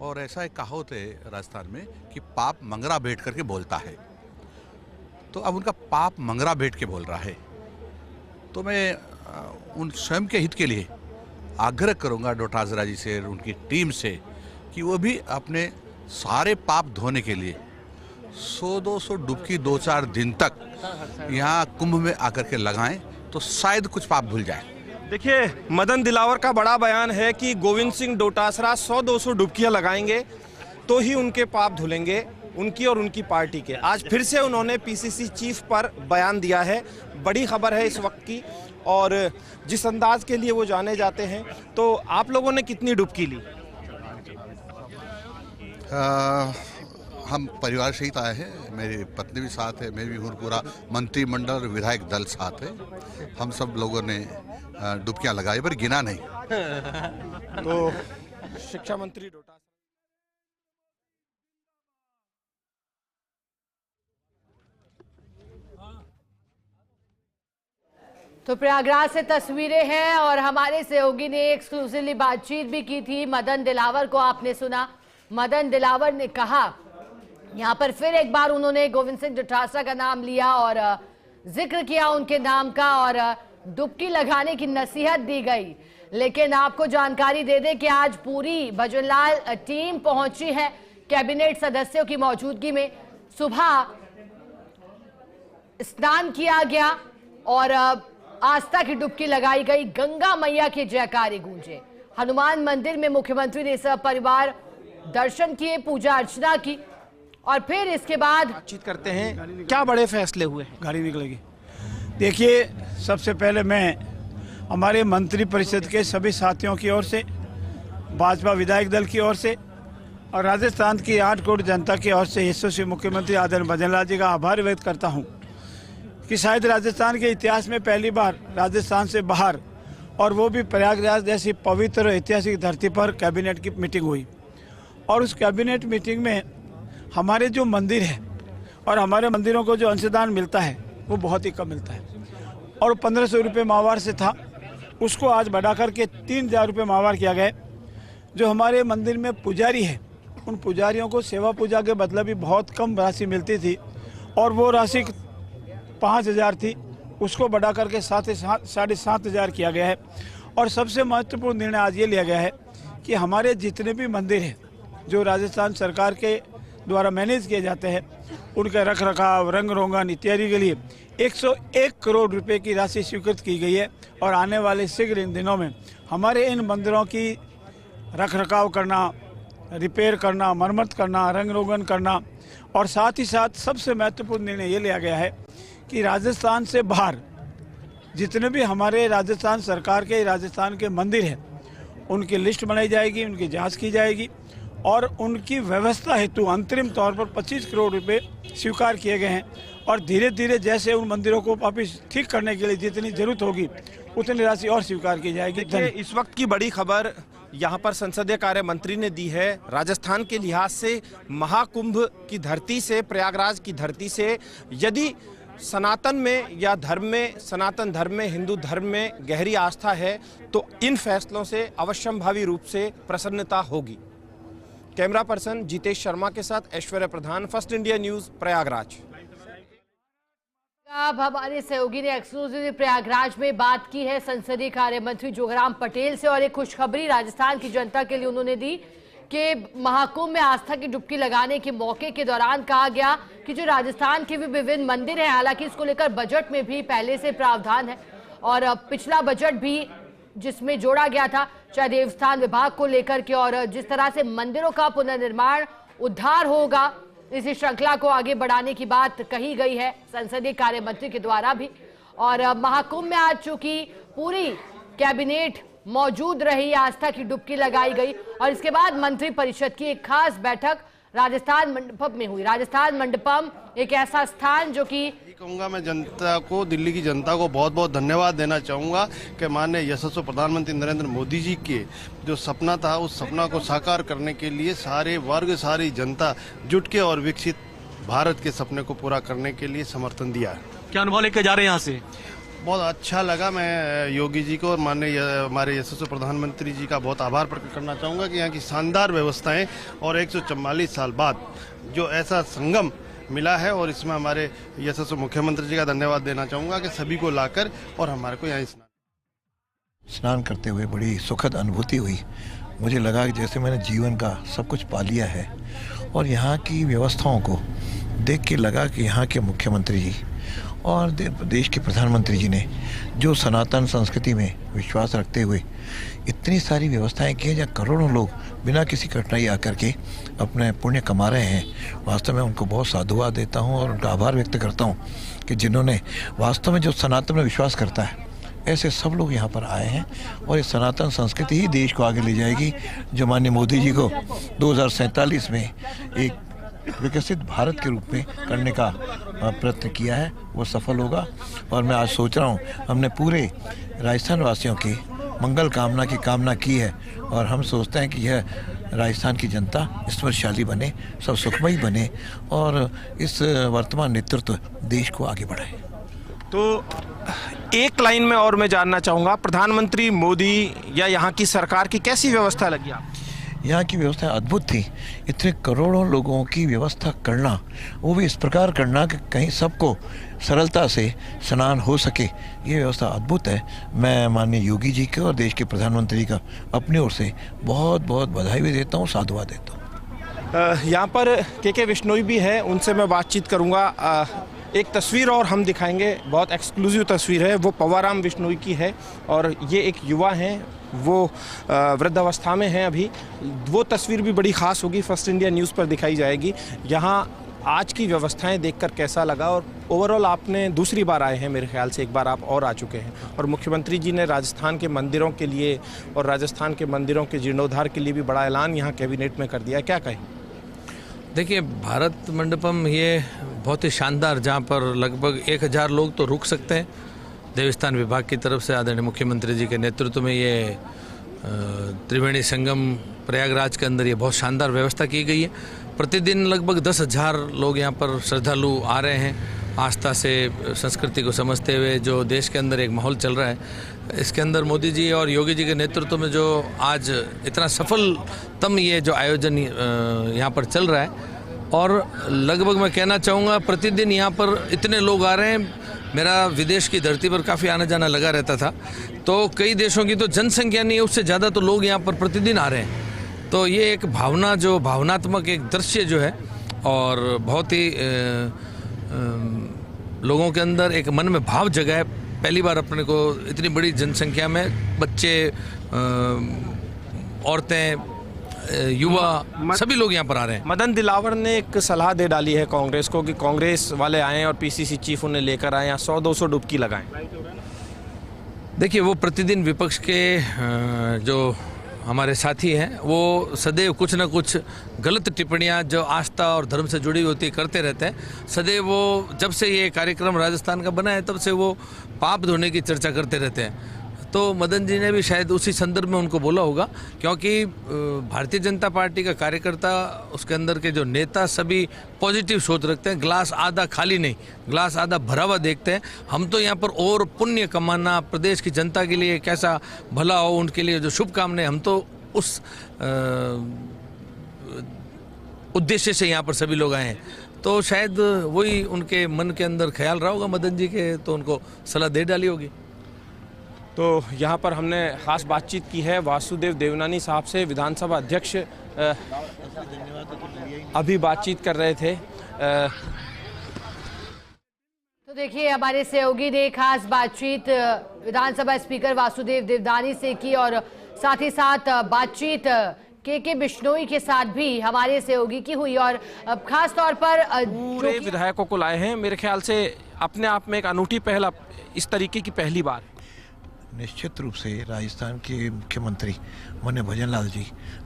और ऐसा एक कहावत है राजस्थान में कि पाप मंगरा बैठ करके बोलता है। तो अब उनका पाप मंगरा बैठ के बोल रहा है, तो मैं उन स्वयं के हित के लिए आग्रह करूंगा डोटासरा जी से, उनकी टीम से, कि वो भी अपने सारे पाप धोने के लिए 100-200 डुबकी 2-4 दिन तक यहाँ कुंभ में आकर के लगाएं, तो शायद कुछ पाप भूल जाए। देखिए, मदन दिलावर का बड़ा बयान है कि गोविंद सिंह डोटासरा 100-200 डुबकियां लगाएंगे तो ही उनके पाप धुलेंगे, उनकी और उनकी पार्टी के। आज फिर से उन्होंने पीसीसी चीफ पर बयान दिया है। बड़ी खबर है इस वक्त की, और जिस अंदाज के लिए वो जाने जाते हैं। तो आप लोगों ने कितनी डुबकी ली? हम परिवार सहित आए हैं, मेरी पत्नी भी साथ है, मैं भी हूँ, पूरा मंत्रिमंडल और विधायक दल साथ है। हम सब लोगों ने डुबकियां लगाई, पर गिना नहीं। तो शिक्षा मंत्री डोटासरा तो प्रयागराज से तस्वीरें हैं, और हमारे सहयोगी ने एक्सक्लूसिवली बातचीत भी की थी। मदन दिलावर को आपने सुना। मदन दिलावर ने कहा, यहाँ पर फिर एक बार उन्होंने गोविंद सिंह डोटासरा का नाम लिया और जिक्र किया उनके नाम का, और डुबकी लगाने की नसीहत दी गई। लेकिन आपको जानकारी दे दें कि आज पूरी भजनलाल टीम पहुंची है कैबिनेट सदस्यों की मौजूदगी में। सुबह स्नान किया गया और आस्था की डुबकी लगाई गई, गंगा मैया के जयकारे गूंजे। हनुमान मंदिर में मुख्यमंत्री ने सब परिवार दर्शन किए, पूजा अर्चना की, और फिर इसके बाद बातचीत करते हैं। क्या बड़े फैसले हुए हैं? गाड़ी निकलेगी। देखिए, सबसे पहले मैं हमारे मंत्री परिषद के सभी साथियों की ओर से, भाजपा विधायक दल की ओर से और राजस्थान की 8 करोड़ जनता की ओर से यशस्वी मुख्यमंत्री आदरणीय भजनलाल जी का आभार व्यक्त करता हूं कि शायद राजस्थान के इतिहास में पहली बार राजस्थान से बाहर, और वो भी प्रयागराज जैसी पवित्र और ऐतिहासिक धरती पर कैबिनेट की मीटिंग हुई। और उस कैबिनेट मीटिंग में हमारे जो मंदिर है और हमारे मंदिरों को जो अंशदान मिलता है वो बहुत ही कम मिलता है, और 1500 रुपये माहवार से था, उसको आज बढ़ा करके 3000 रुपये माहवार किया गया। जो हमारे मंदिर में पुजारी है, उन पुजारियों को सेवा पूजा के बदले भी बहुत कम राशि मिलती थी, और वो राशि 5000 थी, उसको बढ़ा करके 7,500 किया गया है। और सबसे महत्वपूर्ण निर्णय आज ये लिया गया है कि हमारे जितने भी मंदिर हैं जो राजस्थान सरकार के द्वारा मैनेज किए जाते हैं, उनके रख रखाव, रंग रोगन इत्यादि के लिए 101 करोड़ रुपए की राशि स्वीकृत की गई है। और आने वाले शीघ्र इन दिनों में हमारे इन मंदिरों की रख रखाव करना, रिपेयर करना, मरम्मत करना, रंग रोगन करना, और साथ ही साथ सबसे महत्वपूर्ण निर्णय ये लिया गया है कि राजस्थान से बाहर जितने भी हमारे राजस्थान सरकार के, राजस्थान के मंदिर हैं, उनकी लिस्ट बनाई जाएगी, उनकी जांच की जाएगी, और उनकी व्यवस्था हेतु अंतरिम तौर पर 25 करोड़ रुपए स्वीकार किए गए हैं। और धीरे धीरे जैसे उन मंदिरों को वापिस ठीक करने के लिए जितनी जरूरत होगी उतनी राशि और स्वीकार की जाएगी। इस वक्त की बड़ी खबर यहाँ पर संसदीय कार्य मंत्री ने दी है। राजस्थान के लिहाज से महाकुंभ की धरती से, प्रयागराज की धरती से, यदि सनातन में या धर्म में, सनातन धर्म में, हिंदू धर्म में गहरी आस्था है, तो इन फैसलों से अवश्यंभावी रूप से प्रसन्नता होगी। कैमरा पर्सन जितेश शर्मा के साथ ऐश्वर्या प्रधान, फर्स्ट इंडिया न्यूज, प्रयागराज। अब हमारे सहयोगी ने एक्सक्लूसिव प्रयागराज में बात की है संसदीय कार्य मंत्री जोगराम पटेल से, और एक खुशखबरी राजस्थान की जनता के लिए उन्होंने दी कि महाकुंभ में आस्था की डुबकी लगाने के मौके के दौरान कहा गया कि जो राजस्थान के भी विभिन्न मंदिर हैं, हालांकि इसको लेकर बजट में भी पहले से प्रावधान है, और पिछला बजट भी जिसमें जोड़ा गया था, चाहे देवस्थान विभाग को लेकर के, और जिस तरह से मंदिरों का पुनर्निर्माण, उद्धार होगा, इसी श्रृंखला को आगे बढ़ाने की बात कही गई है संसदीय कार्य मंत्री के द्वारा भी। और महाकुंभ में आज चूंकि पूरी कैबिनेट मौजूद रही, आस्था की डुबकी लगाई गई, और इसके बाद मंत्री परिषद की एक खास बैठक राजस्थान मंडपम में हुई। राजस्थान मंडपम एक ऐसा स्थान जो कि कहूँगा, मैं जनता को, दिल्ली की जनता को बहुत बहुत धन्यवाद देना चाहूँगा कि माननीय यशस्वी प्रधानमंत्री नरेंद्र मोदी जी के जो सपना था, उस सपना को साकार करने के लिए सारे वर्ग, सारी जनता जुट के और विकसित भारत के सपने को पूरा करने के लिए समर्थन दिया है। क्या अनुभव लेकर जा रहे हैं यहाँ से? बहुत अच्छा लगा। मैं योगी जी को और माननीय हमारे यशस्वी प्रधानमंत्री जी का बहुत आभार प्रकट करना चाहूँगा कि यहाँ की शानदार व्यवस्थाएं और 144 साल बाद जो ऐसा संगम मिला है, और इसमें हमारे यशस्वी मुख्यमंत्री जी का धन्यवाद देना चाहूँगा कि सभी को लाकर और हमारे को यहाँ स्नान करते हुए बड़ी सुखद अनुभूति हुई। मुझे लगा कि जैसे मैंने जीवन का सब कुछ पा लिया है, और यहाँ की व्यवस्थाओं को देख के लगा कि यहाँ के मुख्यमंत्री जी और देश के प्रधानमंत्री जी ने जो सनातन संस्कृति में विश्वास रखते हुए इतनी सारी व्यवस्थाएं की हैं, जहाँ करोड़ों लोग बिना किसी कठिनाई आकर के अपने पुण्य कमा रहे हैं। वास्तव में उनको बहुत साधुवाद देता हूँ और उनका आभार व्यक्त करता हूँ कि जिन्होंने वास्तव में जो सनातन में विश्वास करता है, ऐसे सब लोग यहाँ पर आए हैं, और ये सनातन संस्कृति ही देश को आगे ले जाएगी। जो माननीय मोदी जी को 2047 में एक विकसित भारत के रूप में करने का प्रयत्न किया है, वो सफल होगा। और मैं आज सोच रहा हूँ, हमने पूरे राजस्थान वासियों की मंगल कामना की कामना की है, और हम सोचते हैं कि यह राजस्थान की जनता ईश्वरशाली बने, सब सुखमयी बने, और इस वर्तमान नेतृत्व देश को आगे बढ़ाए। तो एक लाइन में और मैं जानना चाहूँगा, प्रधानमंत्री मोदी या यहाँ की सरकार की कैसी व्यवस्था लगी आपको? यहाँ की व्यवस्था अद्भुत थी। इतने करोड़ों लोगों की व्यवस्था करना, वो भी इस प्रकार करना कि कहीं सबको सरलता से स्नान हो सके, ये व्यवस्था अद्भुत है। मैं माननीय योगी जी के और देश के प्रधानमंत्री का अपनी ओर से बहुत बहुत बधाई भी देता हूँ, साधुवाद देता हूँ। यहाँ पर के बिश्नोई भी है, उनसे मैं बातचीत करूँगा। एक तस्वीर और हम दिखाएंगे, बहुत एक्सक्लूसिव तस्वीर है, वो पवाराम बिश्नोई की है, और ये एक युवा हैं, वो वृद्धावस्था में हैं अभी। वो तस्वीर भी बड़ी ख़ास होगी, फर्स्ट इंडिया न्यूज़ पर दिखाई जाएगी। यहाँ आज की व्यवस्थाएं देखकर कैसा लगा, और ओवरऑल आपने दूसरी बार आए हैं मेरे ख्याल से, एक बार आप और आ चुके हैं, और मुख्यमंत्री जी ने राजस्थान के मंदिरों के लिए और राजस्थान के मंदिरों के जीर्णोद्धार के लिए भी बड़ा ऐलान यहाँ कैबिनेट में कर दिया है, क्या कहें? देखिए, भारत मंडपम ये बहुत ही शानदार, जहाँ पर लगभग 1000 लोग तो रुक सकते हैं। देवस्थान विभाग की तरफ से आदरणीय मुख्यमंत्री जी के नेतृत्व में ये त्रिवेणी संगम प्रयागराज के अंदर ये बहुत शानदार व्यवस्था की गई है। प्रतिदिन लगभग 10,000 लोग यहाँ पर श्रद्धालु आ रहे हैं, आस्था से संस्कृति को समझते हुए। जो देश के अंदर एक माहौल चल रहा है, इसके अंदर मोदी जी और योगी जी के नेतृत्व में जो आज इतना सफलतम ये जो आयोजन यहाँ पर चल रहा है, और लगभग मैं कहना चाहूँगा प्रतिदिन यहाँ पर इतने लोग आ रहे हैं। मेरा विदेश की धरती पर काफ़ी आना जाना लगा रहता था, तो कई देशों की तो जनसंख्या नहीं है, उससे ज़्यादा तो लोग यहाँ पर प्रतिदिन आ रहे हैं। तो ये एक भावना, जो भावनात्मक एक दृश्य जो है, और बहुत ही लोगों के अंदर एक मन में भाव जगा है। पहली बार अपने को इतनी बड़ी जनसंख्या में बच्चे, औरतें, युवा, सभी लोग यहाँ पर आ रहे हैं। मदन दिलावर ने एक सलाह दे डाली है कांग्रेस को कि कांग्रेस वाले आएँ और पीसीसी चीफ उन्हें लेकर आएँ, यहाँ 100-200 डुबकी लगाएं। देखिए, वो प्रतिदिन विपक्ष के जो हमारे साथी हैं, वो सदैव कुछ ना कुछ गलत टिप्पणियां जो आस्था और धर्म से जुड़ी होती करते रहते हैं। सदैव वो, जब से ये कार्यक्रम राजस्थान का बना है, तब से वो पाप धोने की चर्चा करते रहते हैं। तो मदन जी ने भी शायद उसी संदर्भ में उनको बोला होगा, क्योंकि भारतीय जनता पार्टी का कार्यकर्ता, उसके अंदर के जो नेता सभी पॉजिटिव सोच रखते हैं। ग्लास आधा खाली नहीं, ग्लास आधा भरा हुआ देखते हैं। हम तो यहाँ पर और पुण्य कमाना, प्रदेश की जनता के लिए कैसा भला हो, उनके लिए जो शुभकामनाएं, हम तो उस उद्देश्य से यहाँ पर सभी लोग आए हैं। तो शायद वही उनके मन के अंदर ख्याल रहा होगा मदन जी के, तो उनको सलाह दे डाली होगी। तो यहाँ पर हमने खास बातचीत की है वासुदेव देवनानी साहब से, विधानसभा अध्यक्ष अभी बातचीत कर रहे थे। तो देखिए, हमारे सहयोगी ने खास बातचीत विधानसभा स्पीकर वासुदेव देवनानी से की, और साथ ही साथ बातचीत के बिश्नोई के साथ भी हमारे सहयोगी की हुई, और खास तौर पर पूरे विधायकों को लाए हैं। मेरे ख्याल से अपने आप में एक अनूठी पहल, इस तरीके की पहली बार। निश्चित रूप से राजस्थान के मुख्यमंत्री माननीय भजन लाल जी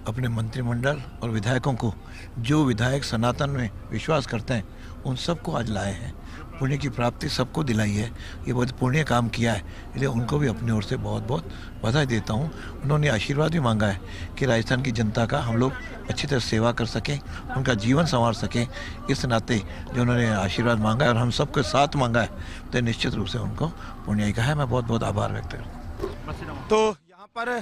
अपने मंत्रिमंडल और विधायकों को, जो विधायक सनातन में विश्वास करते हैं, उन सबको आज लाए हैं। पुण्य की प्राप्ति सबको दिलाई है, ये बहुत पुण्य काम किया है, इसलिए उनको भी अपनी ओर से बहुत बहुत बधाई देता हूँ। उन्होंने आशीर्वाद भी मांगा है कि राजस्थान की जनता का हम लोग अच्छी तरह सेवा कर सकें, उनका जीवन संवार सकें। इस नाते जो उन्होंने आशीर्वाद मांगा है और हम सबके साथ मांगा है, तो निश्चित रूप से उनको पुण्य का है। मैं बहुत बहुत आभार व्यक्त करता हूँ। तो यहाँ पर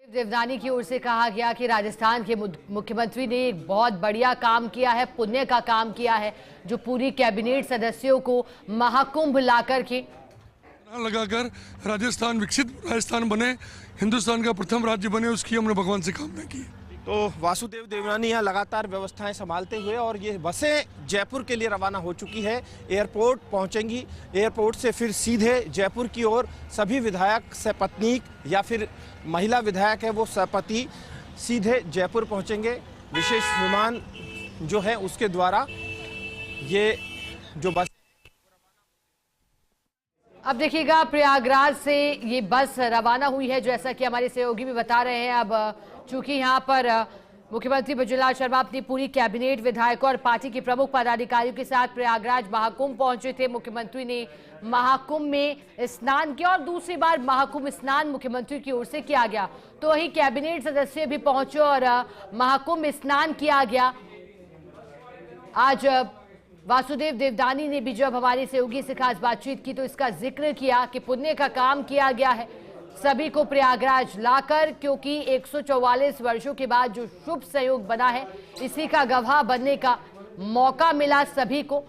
देवदानी की ओर से कहा गया कि राजस्थान के मुख्यमंत्री ने एक बहुत बढ़िया काम किया है, पुण्य का काम किया है, जो पूरी कैबिनेट सदस्यों को महाकुंभ लाकर के लगाकर राजस्थान विकसित राजस्थान बने, हिंदुस्तान का प्रथम राज्य बने, उसकी हमने भगवान से कामना की। तो वासुदेव देवनानी यहाँ लगातार व्यवस्थाएं संभालते हुए और ये बसें जयपुर के लिए रवाना हो चुकी है, एयरपोर्ट पहुंचेंगी। एयरपोर्ट से फिर सीधे जयपुर की ओर सभी विधायक सपत्नीक या फिर महिला विधायक है वो सपति सीधे जयपुर पहुंचेंगे। विशेष विमान जो है उसके द्वारा ये जो बस अब देखिएगा प्रयागराज से ये बस रवाना हुई है, जैसा कि हमारे सहयोगी भी बता रहे हैं। अब चूंकि यहाँ पर मुख्यमंत्री भजनलाल शर्मा अपनी पूरी कैबिनेट, विधायकों और पार्टी के प्रमुख पदाधिकारियों के साथ प्रयागराज महाकुंभ पहुंचे थे। मुख्यमंत्री ने महाकुंभ में स्नान किया और दूसरी बार महाकुंभ स्नान मुख्यमंत्री की ओर से किया गया। तो वही कैबिनेट सदस्य भी पहुंचे और महाकुंभ स्नान किया गया। आज वासुदेव देवदानी ने भी जब हमारे सहयोगी से खास बातचीत की तो इसका जिक्र किया कि पुण्य का काम किया गया है सभी को प्रयागराज लाकर, क्योंकि 144 वर्षों के बाद जो शुभ संयोग बना है, इसी का गवाह बनने का मौका मिला सभी को।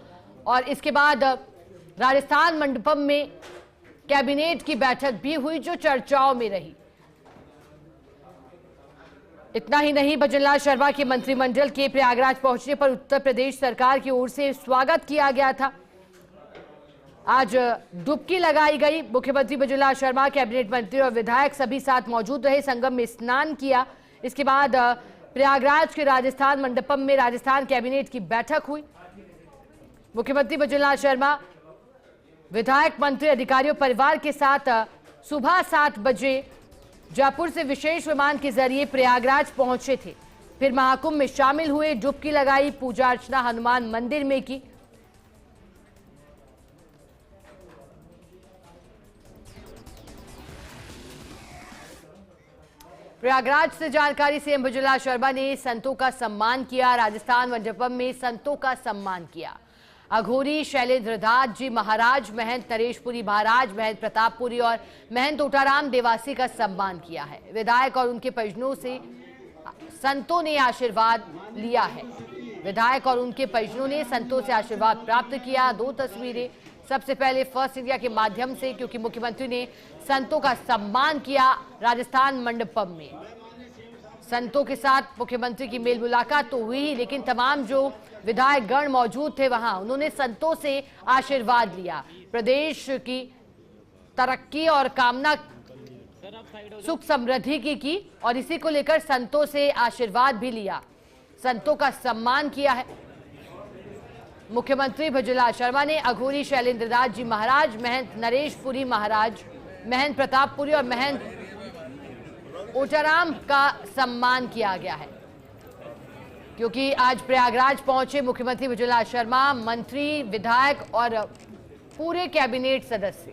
और इसके बाद राजस्थान मंडपम में कैबिनेट की बैठक भी हुई जो चर्चाओं में रही। इतना ही नहीं, भजनलाल शर्मा के मंत्रिमंडल के प्रयागराज पहुंचने पर उत्तर प्रदेश सरकार की ओर से स्वागत किया गया था। आज डुबकी लगाई गई। मुख्यमंत्री भजनलाल शर्मा, कैबिनेट मंत्री और विधायक सभी साथ मौजूद रहे, संगम में स्नान किया। इसके बाद प्रयागराज के राजस्थान मंडपम में राजस्थान कैबिनेट की बैठक हुई। मुख्यमंत्री भजनलाल शर्मा विधायक, मंत्री, अधिकारियों, परिवार के साथ सुबह 7 बजे जयपुर से विशेष विमान के जरिए प्रयागराज पहुंचे थे। फिर महाकुंभ में शामिल हुए, डुबकी लगाई, पूजा अर्चना हनुमान मंदिर में की। प्रयागराज से जानकारी सीएम भजनलाल शर्मा ने संतों का सम्मान किया। राजस्थान मंडपम में संतों का सम्मान किया। अघोरी शैलेंद्र दास जी महाराज, महंत नरेशपुरी महाराज, महंत प्रतापपुरी और महंत ओटाराम देवासी का सम्मान किया है। विधायक और उनके परिजनों से संतों ने आशीर्वाद लिया है। विधायक और उनके परिजनों ने संतों से आशीर्वाद प्राप्त किया। 2 तस्वीरें, सबसे पहले फर्स्ट इंडिया के माध्यम से, क्योंकि मुख्यमंत्री ने संतों का सम्मान किया। राजस्थान मंडपम में संतों के साथ मुख्यमंत्री की मेल मुलाकात तो हुई, लेकिन तमाम जो विधायक गण मौजूद थे वहां, उन्होंने संतों से आशीर्वाद लिया। प्रदेश की तरक्की और कामना सुख समृद्धि की और इसी को लेकर संतों से आशीर्वाद भी लिया, संतों का सम्मान किया है। मुख्यमंत्री भजनलाल शर्मा ने अघोरी शैलेंद्र दास जी महाराज, महंत नरेशपुरी महाराज, महंत प्रतापपुरी और महंत ओटाराम का सम्मान किया गया है। क्योंकि आज प्रयागराज पहुंचे मुख्यमंत्री भजनलाल शर्मा, मंत्री, विधायक और पूरे कैबिनेट सदस्य।